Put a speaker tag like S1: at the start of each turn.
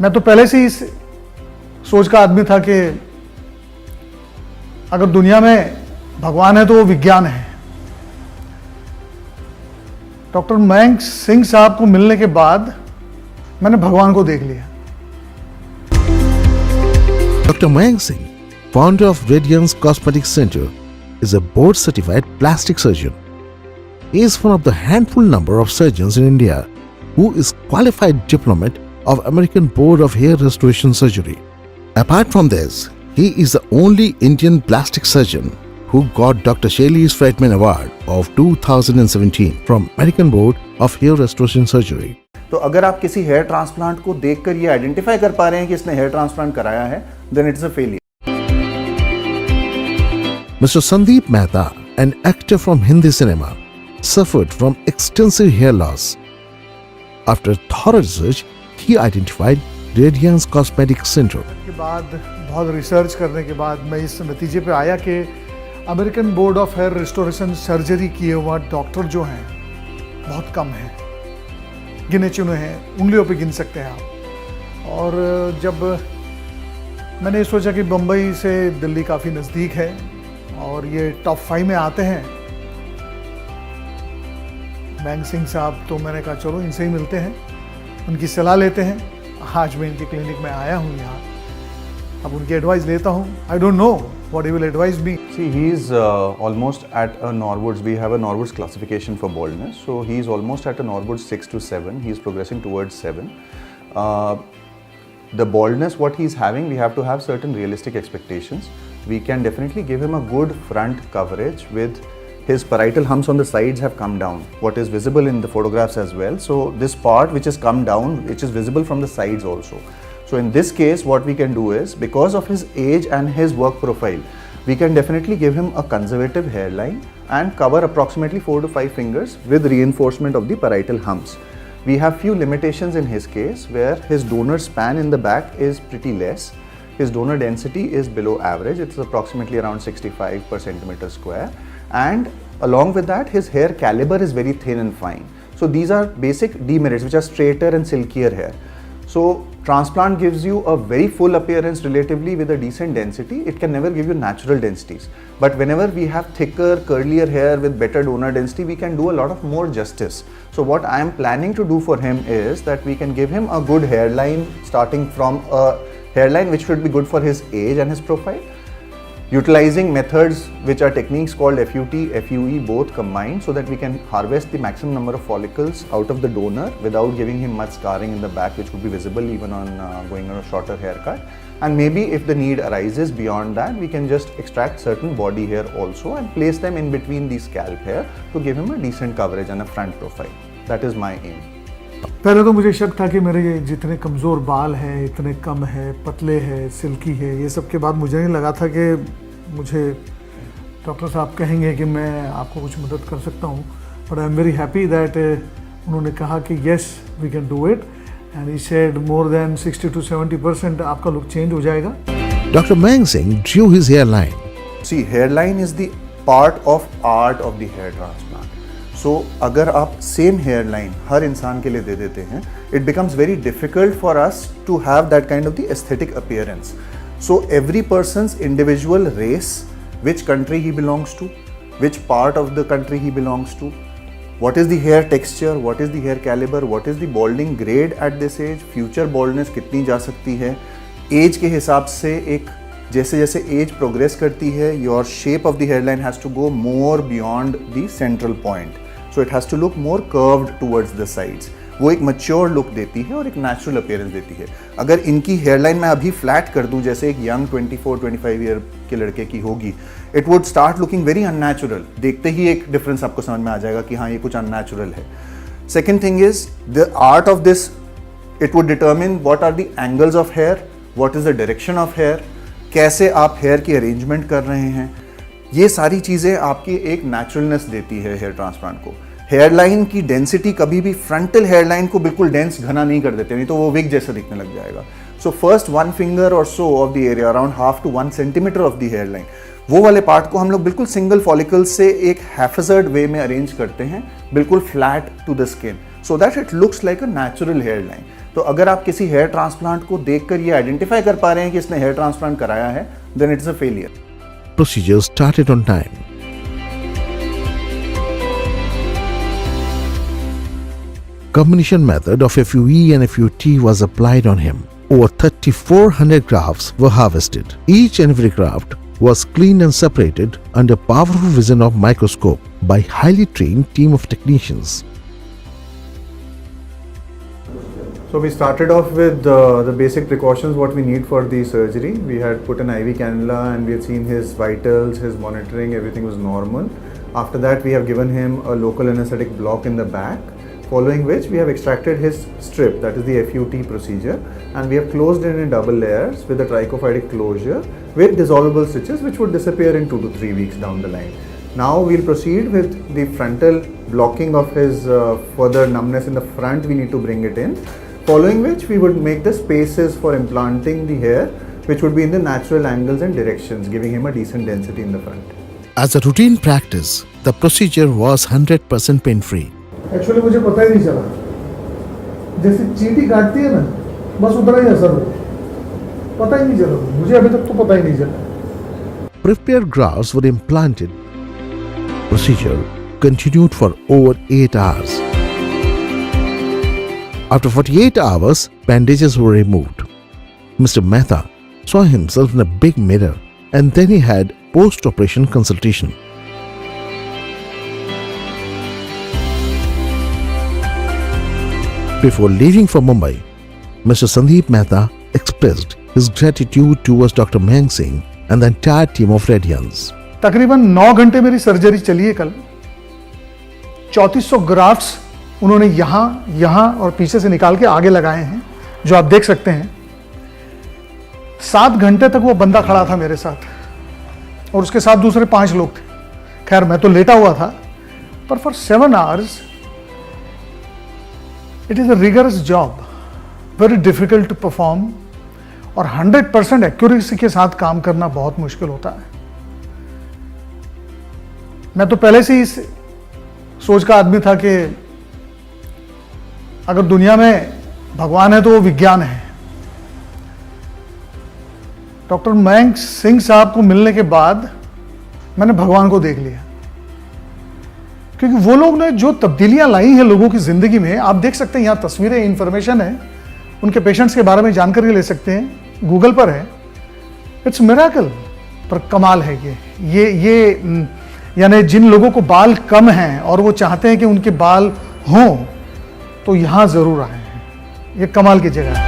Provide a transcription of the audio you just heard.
S1: मैं तो पहले से ही इस सोच का आदमी था कि अगर दुनिया में भगवान है तो वो विज्ञान है। डॉक्टर मयंक सिंह साहब को मिलने के बाद मैंने भगवान को देख लिया।
S2: Dr. Mayank Singh, founder of Radiance Cosmetic Center, is a board-certified plastic surgeon. He is one of the handful number of surgeons in India who is qualified diplomat of American Board of Hair Restoration Surgery. Apart from this, he is the only Indian plastic surgeon who got Dr. Shailesh Friedman Award of 2017 from American Board of Hair Restoration Surgery.
S3: तो अगर आप किसी hair transplant को देखकर ये identify कर पा रहे हैं कि इसने हेयर ट्रांसप्लांट कराया है, then it's a failure.
S2: Mr. Sandeep Mehta, an actor from Hindi cinema, suffered from extensive hair loss. After thorough research, he identified Radiance Cosmetic Center.
S1: के बाद बहुत रिसर्च करने के बाद मैं इस नतीजे पे आया कि American Board of Hair Restoration Surgery किए हुआ डॉक्टर जो हैं बहुत कम हैं, गिने चुने हैं, उंगलियों पे गिन सकते हैं आप। और जब मैंने सोचा कि बम्बई से दिल्ली काफ़ी नज़दीक है और ये टॉप 5 में आते हैं मयंक सिंह साहब, तो मैंने कहा चलो इनसे ही मिलते हैं, उनकी सलाह लेते हैं। आज मैं इनके क्लिनिक में आया हूँ यहाँ, अब उनकी एडवाइस लेता हूँ। I don't know what he will advise me.
S3: See, he is almost at a Norwoods. We have a Norwoods classification for baldness, so he is almost at a Norwoods 6 to 7. He is progressing towards 7. The baldness what he is having, we have to have certain realistic expectations. We can definitely give him a good front coverage with his parietal humps on the sides have come down, what is visible in the photographs as well. So this part which has come down, which is visible from the sides also. So in this case, what we can do is, because of his age and his work profile, we can definitely give him a conservative hairline and cover approximately 4 to 5 fingers with reinforcement of the parietal humps. We have few limitations in his case where his donor span in the back is pretty less. His donor density is below average. It's approximately around 65 per centimeter square. And along with that, his hair caliber is very thin and fine. So these are basic demerits, which are straighter and silkier hair. So transplant gives you a very full appearance relatively with a decent density. It can never give you natural densities. But whenever we have thicker, curlier hair with better donor density, we can do a lot of more justice. So what I am planning to do for him is that we can give him a good hairline, starting from a hairline which should be good for his age and his profile, utilizing methods which are techniques called FUT, FUE both combined, so that we can harvest the maximum number of follicles out of the donor without giving him much scarring in the back, which would be visible even on going on a shorter haircut. And maybe if the need arises beyond that, we can just extract certain body hair also and place them in between the scalp hair to give him a decent coverage and a front profile. That is my aim.
S1: पहले तो मुझे शक था कि मेरे ये जितने कमज़ोर बाल हैं, इतने कम है, पतले हैं, सिल्की है, ये सब के बाद मुझे नहीं लगा था कि मुझे डॉक्टर साहब कहेंगे कि मैं आपको कुछ मदद कर सकता हूँ। But I am very happy that उन्होंने कहा कि yes we can do it, and he said more than 60 to 70% आपका लुक चेंज हो जाएगा।
S2: Dr. Mayank Singh drew his hairline.
S3: See, hairline is the part of art of the hair transplant. So अगर आप same hairline हर इंसान के लिए दे देते हैं, it becomes very difficult for us to have that kind of the aesthetic appearance. So every person's individual race, which country he belongs to, which part of the country he belongs to, what is the hair texture, what is the hair caliber, what is the balding grade at this age, future baldness कितनी जा सकती है, age के हिसाब से एक जैसे जैसे एज प्रोग्रेस करती है, your shape of the hairline has to go more beyond the central point, so it has to look more curved towards the sides. वो एक मैच्योर लुक देती है और एक नेचुरल अपीयरेंस देती है। अगर इनकी हेयरलाइन मैं अभी फ्लैट कर दूं जैसे एक यंग 24-25 ईयर के लड़के की होगी, it would start looking very unnatural. देखते ही एक डिफरेंस आपको समझ में आ जाएगा कि हाँ ये कुछ अननेचुरल है। Second thing is the art of this, it would determine what are the angles of hair, what is the direction of hair, कैसे आप हेयर की अरेंजमेंट कर रहे हैं। ये सारी चीज़ें आपकी एक नेचुरलनेस देती है हेयर ट्रांसप्लांट को। हेयरलाइन की डेंसिटी कभी भी फ्रंटल हेयरलाइन को बिल्कुल डेंस घना नहीं कर देते, नहीं तो वो विग जैसा दिखने लग जाएगा। सो फर्स्ट 1 फिंगर और सो of the area, around 1/2 to 1 centimetre of the hairline, वो वाले पार्ट को हम लोग बिल्कुल सिंगल फॉलिकल से एक हैफेजर्ड वे में अरेंज करते हैं, बिल्कुल flat to the skin, so that it looks like a natural hairline. तो अगर आप किसी हेयर ट्रांसप्लांट को देखकर ये आइडेंटिफाई कर पा रहे हैं कि इसने हेयर ट्रांसप्लांट कराया है, then it's a failure.
S2: Procedure started on time. Combination method of FUE and FUT was applied on him. Over 3,400 grafts were harvested. Each and every graft was cleaned and separated under powerful vision of microscope by highly trained team of technicians.
S3: So we started off with the basic precautions what we need for the surgery. We had put an IV cannula and we had seen his vitals, his monitoring, everything was normal. After that we have given him a local anesthetic block in the back, following which we have extracted his strip, that is the FUT procedure, and we have closed it in double layers with a trichophytic closure with dissolvable stitches which would disappear in 2 to 3 weeks down the line. Now we'll proceed with the frontal blocking of his further numbness in the front. We need to bring it in. Following which we would make the spaces for implanting the hair, which would be in the natural angles and directions, giving him a decent density in the front.
S2: As a routine practice, the procedure was 100% pain-free.
S1: Actually मुझे पता ही नहीं चला, जैसे चींटी काटती है ना, बस उतना ही असर हुआ, पता ही नहीं चला, मुझे अभी तक तो पता ही नहीं चला.
S2: Prepared grafts were implanted. Procedure continued for over 8 hours. After 48 hours, bandages were removed. Mr. Mehta saw himself in a big mirror and then he had post-operation consultation. Before leaving for Mumbai, Mr. Sandeep Mehta expressed his gratitude towards Dr. Mayank Singh and the entire team of Radiance.
S1: तकरीबन 9 घंटे मेरी surgery चली है कल. 3400 grafts उन्होंने यहाँ और पीछे से निकाल के आगे लगाए हैं, जो आप देख सकते हैं. 7 घंटे तक वो बंदा खड़ा था मेरे साथ और उसके साथ दूसरे 5 लोग थे. खैर मैं तो लेटा हुआ था, पर for 7 hours it is a rigorous job, very difficult to perform, और 100% एक्यूरेसी के साथ काम करना बहुत मुश्किल होता है. मैं तो पहले से ही इस सोच का आदमी था कि अगर दुनिया में भगवान है तो वो विज्ञान है. डॉक्टर मयंक सिंह साहब को मिलने के बाद मैंने भगवान को देख लिया, क्योंकि वो लोग ने जो तब्दीलियां लाई हैं लोगों की जिंदगी में, आप देख सकते हैं, यहाँ तस्वीरें, इंफॉर्मेशन है, उनके पेशेंट्स के बारे में जानकारी ले सकते हैं, गूगल पर है. It's miracle. पर कमाल है ये यानी जिन लोगों को बाल कम हैं और वो चाहते हैं कि उनके बाल हों, तो यहाँ जरूर आए हैं. ये कमाल की जगह है.